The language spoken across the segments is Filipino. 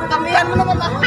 Kampihan mo naman ako.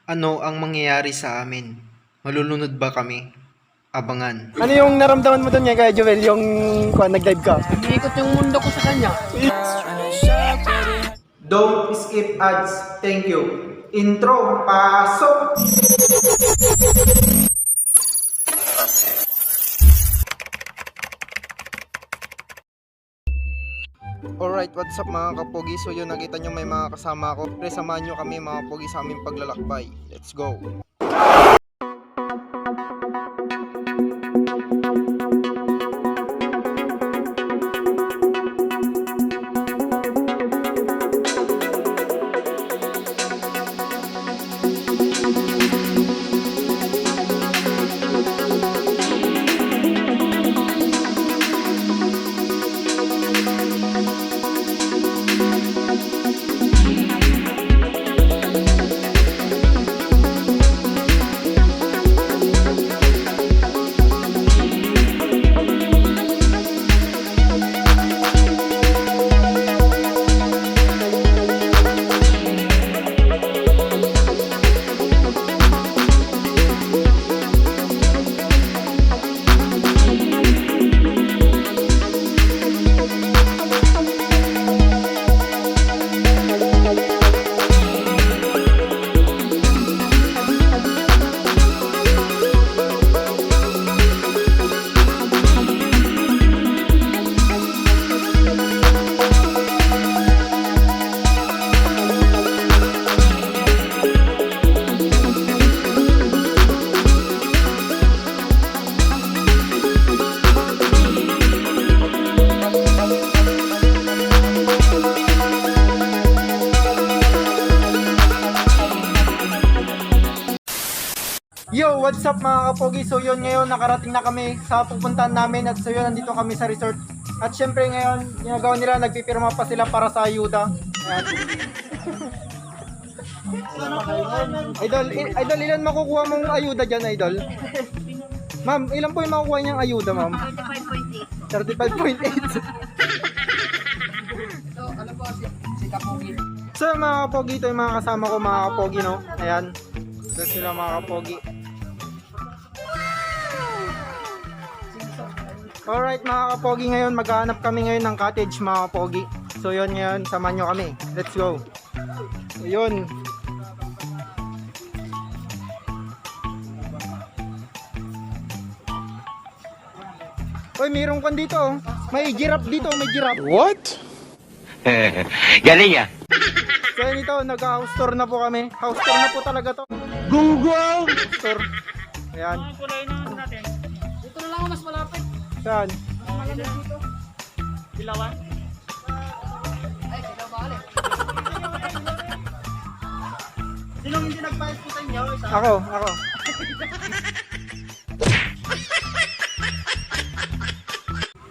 Ano ang mangyayari sa amin? Malulunod ba kami? Abangan. Ano yung naramdaman mo doon nga kaya Joel, yung nag-dive ka? Umiikot yung mundo ko sa kanya. Don't skip ads. Thank you. Intro, pasok! Alright, what's up mga kapogi? So yun, nakita nyo may mga kasama ako. Pre, samahan nyo kami mga pogi sa aming paglalakbay. Let's go! Yo, what's up mga kapogi? So yun, ngayon nakarating na kami sa pupuntahan namin at so yun, nandito kami sa resort. At syempre ngayon, ginagawa nila, nagpipirma pa sila para sa ayuda. Ayan. Idol, ilan makukuha mong ayuda dyan, Idol? Ma'am, ilan po yung makukuha niyang ayuda, ma'am? 35.8. 35.8. So, ano po si Kapogi? So mga kapogi, ito yung mga kasama ko mga kapogi, no? Ayan. Ito sila mga kapogi. Alright mga kapogi, ngayon maghahanap kami ngayon ng cottage mga kapogi. So yun ngayon, samahan nyo kami. Let's go. So yun. Uy, mayroong kan dito oh. May giraffe dito, may giraffe. What? Galing ah. So yun ito, nag-house tour na po kami. House tour na po talaga to. Gunggong! House tour. Ayan. Dito na lang ako mas malapit. Saan? Malamig dito. Dilawan? Ay, sila bale. Sinong hindi nagbayad po sa inyo? Ako.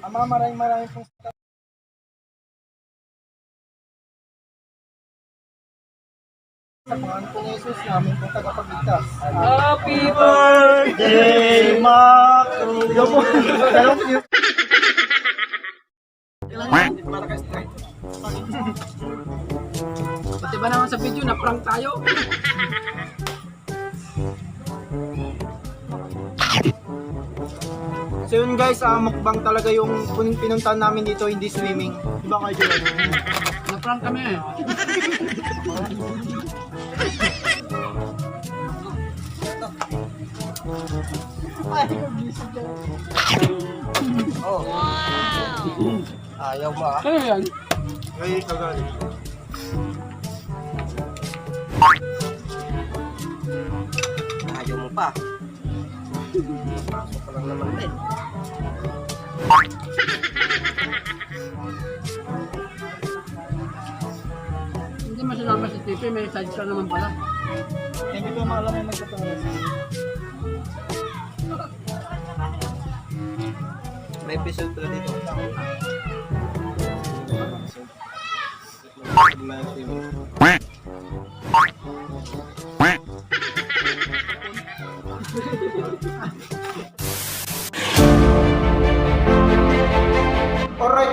Ama, maraming pong sa pangalan po ni Jesus namin pong tagapagligtas. Happy birthday, Mac! Thank you. Pati ba naman sa video na prank tayo? So yun guys, mukbang talaga yung pinuntahan namin dito, hindi swimming. Diba kayo dyan? Na prank kami eh. Oh. Wow! Ayaw ba? Ano yan? Ay, kagal. Ayaw mo pa. Pasok pa lang naman din. Hindi masinama si TV, may side ka naman pala. Hindi ko maalam yung magtatanong. May episode pala dito. Alright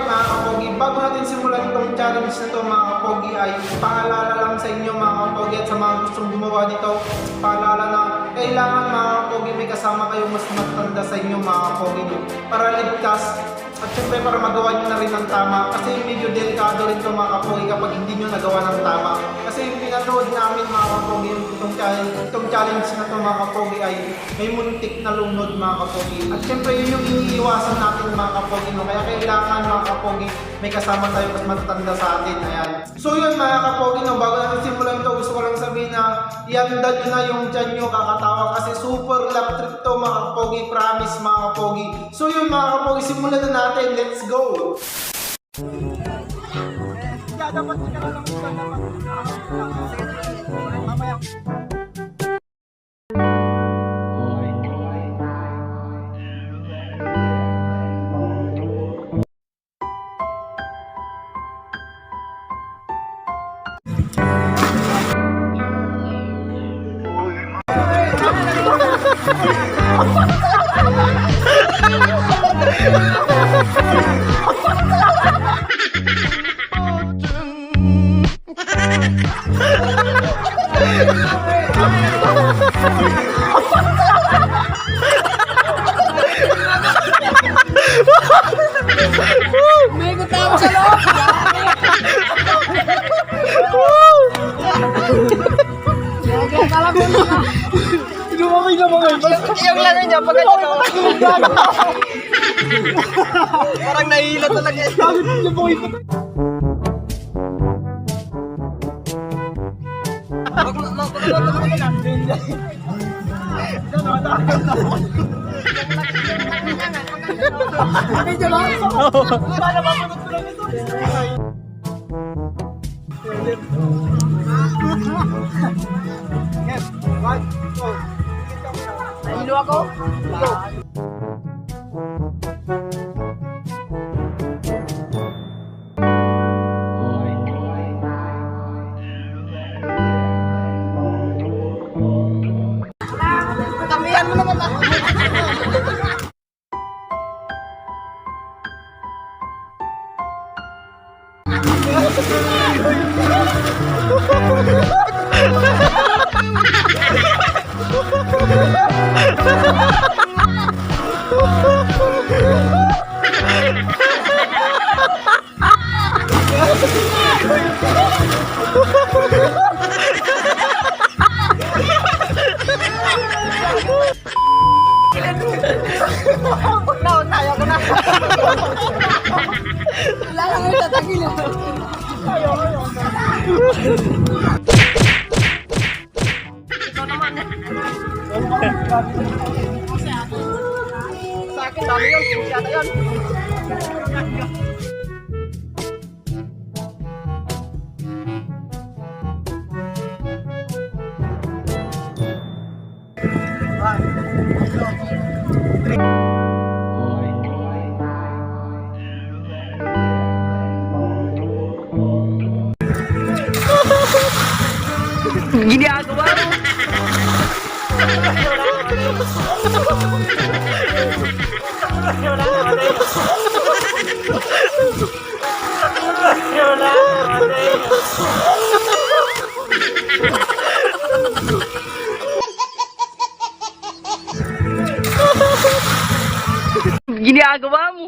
mga kapogi, bago natin simulan itong challenge na to mga kapogi ay paalala lang sa inyo mga kapogi at sa mga gustong gumawa dito. Paalala na kailangan mga kapogi may kasama kayong mas matanda sa inyo mga kapogi para ligtas at syempre para magawa nyo na rin ng tama kasi medyo delikado rin ito mga kapogi kapag hindi nyo nagawa ng tama. Kasi yung pinanood namin mga kapogi, itong challenge na to mga kapogi ay may muntik na lunod mga kapogi. At syempre yun yung iniiwasan natin mga kapogi kaya kailangan mga kapogi may kasama tayo mas matanda sa atin. Ayan. So yun mga kapogi bago natin simulan ito gusto ko lang sabihin na iandad nyo na yung dyan nyo kakatawa kasi super lap trip to mga kapogi, promise mga kapogi. So yun mga kapogi, simulan na natin, let's go! Yeah, dapat hindi ka lang mamaya. May gutawa sa loob! Kala mo na! Lumamay na mga iba. Yung laro niya, pag ganyan ako. Parang nahihila talaga. Medyo ba? Yes, right, go. Nahilo ako? Go. Tamihan mo naman ako. Wala lang yung tatagil. Ikaw naman. Sa akin, dami yun. Siyata yun. Ginagawa mo. Ginagawa mo.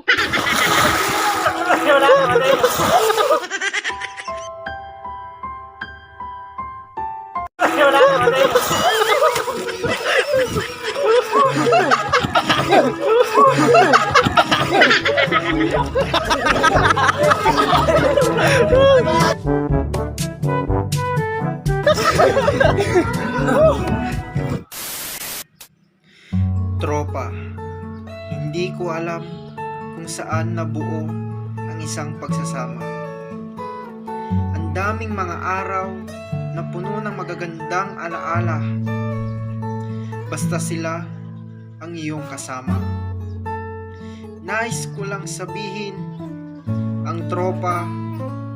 Tropa, hindi ko alam kung saan nabuo ang isang pagsasama. Ang daming mga araw na puno ng magagandang alaala. Basta sila ang iyong kasama. Nais ko lang sabihin, ang tropa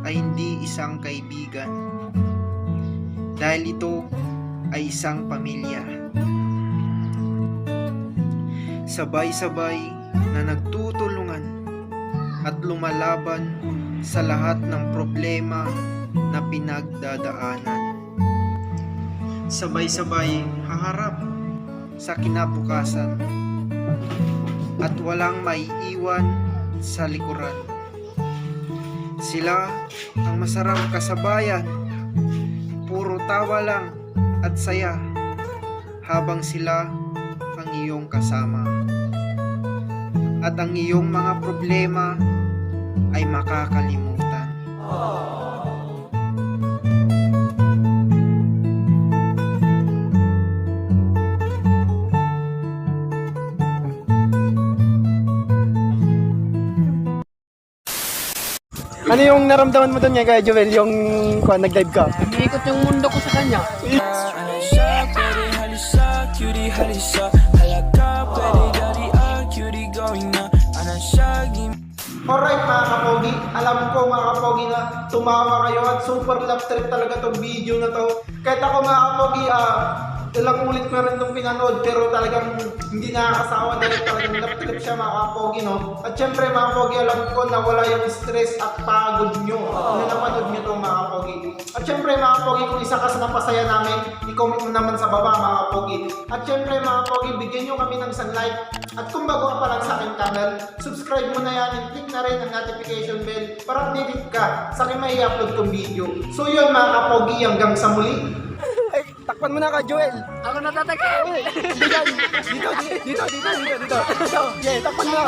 ay ay hindi isang kaibigan, dahil ito ay isang pamilya. Sabay-sabay na nagtutulungan at lumalaban sa lahat ng problema na pinagdadaanan. Sabay-sabay haharap sa kinabukasan at walang maiiwan sa likuran. Sila ang masarap kasabayan, puro tawa lang at saya habang sila ang iyong kasama. At ang iyong mga problema ay makakalimutan. Ano yung naramdaman mo doon niya, Kuya Joel, yung nag-dive ka? Umiikot yung mundo ko sa kanya. Alright mga kapogi, alam ko mga kapogi na tumawa kayo at super love trip talaga tong video na to. Kahit ako mga kapogi, ilang ulit ko rin itong pinanood pero talagang hindi nakakasawa dahil talagang love trip siya mga kapogi, no? At syempre mga kapogi, alam ko na wala yung stress at pagod nyo na napanood nyo itong mga kapogi. At syempre mga kapogi, kung isa ka sa napasaya namin, i-comment mo naman sa baba mga kapogi. At syempre mga kapogi, bigyan nyo kami ng isang like. At kung bago ka pa lang sa aking channel, subscribe mo na yan and click na rin ang notification bell para updated ka sa aking may upload kong video. So yun mga kapogi, hanggang sa muli. Ay, takpan mo na, Kuya Joel. Ako natataka. Dito. Yeah, takpan mo na.